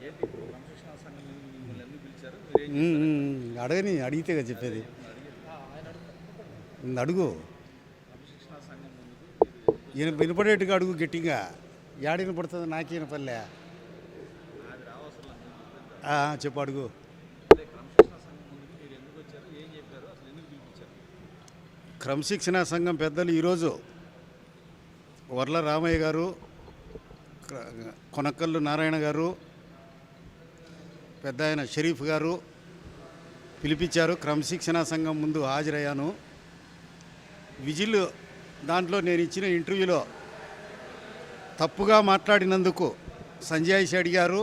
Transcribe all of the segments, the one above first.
ఏంటి ఇప్పుడు క్రమశిక్షణా సంఘం మిమ్మల్ని ఎందుకు పిలిచారు? మీరేం అడగని అడిగితే కదా చెప్పేది. అడుగు క్రమశిక్షణా సంఘం ముందుకు ఈయన వినపడేట్టుగా అడుగు గట్టిగా. ఏడ వినపడుతుంది నాకేన పల్లె. అది రావసరం చెప్పు అడుగు. అదే క్రమశిక్షణా సంఘం ముందుకు మీరు ఎందుకు వచ్చారు? ఏం చెప్పారు? అసలు ఎందుకు పిలిపించారు? క్రమశిక్షణా సంఘం పెద్దలు ఈరోజు వర్ల రామయ్య గారు, కొనకల్లు నారాయణ గారు, పెద్ద ఆయన షరీఫ్ గారు పిలిపించారు. క్రమశిక్షణా సంఘం ముందు హాజరయ్యాను. విజిల్ దాంట్లో నేను ఇచ్చిన ఇంటర్వ్యూలో తప్పుగా మాట్లాడినందుకు సంజయ్ షెడ్డి గారు,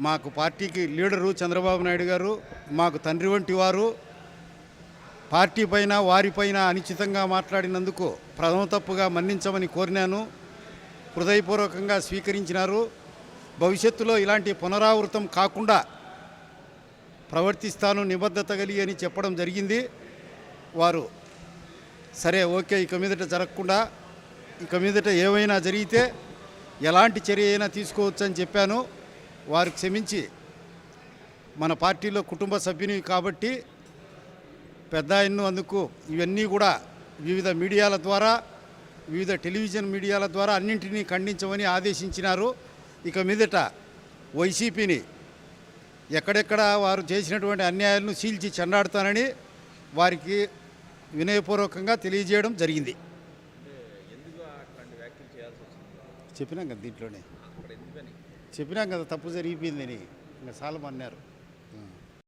మాకు పార్టీకి లీడరు చంద్రబాబు నాయుడు గారు, మాకు తండ్రి వంటి వారు, పార్టీ పైన వారిపైన అనుచితంగా మాట్లాడినందుకు ప్రథమ తప్పుగా మన్నించమని కోరినాను. హృదయపూర్వకంగా స్వీకరించినారు. భవిష్యత్తులో ఇలాంటి పునరావృతం కాకుండా ప్రవర్తిస్తాను నిబద్ధత కలిగి అని చెప్పడం జరిగింది. వారు సరే ఓకే, ఇక మీదట జరగకుండా, ఇక మీదట ఏమైనా జరిగితే ఎలాంటి చర్య అయినా తీసుకోవచ్చని చెప్పాను. వారు క్షమించి మన పార్టీలో కుటుంబ సభ్యుని కాబట్టి పెద్ద ఆయన్ను అందుకు ఇవన్నీ కూడా వివిధ మీడియాల ద్వారా, వివిధ టెలివిజన్ మీడియాల ద్వారా అన్నింటినీ ఖండించమని ఆదేశించినారు. ఇక మీదట వైసీపీని ఎక్కడెక్కడ వారు చేసినటువంటి అన్యాయాలను చీల్చి చెండాడుతానని వారికి వినయపూర్వకంగా తెలియజేయడం జరిగింది. ఎందుకు అట్లాంటి వ్యాఖ్యలు చేయాల్సి వచ్చింది? చెప్పినాం కదా దీంట్లోనే, అక్కడ ఎందుకని? చెప్పినాం కదా తప్పు జరిగిపోయిందని. ఇంకా చాలా అన్నారు.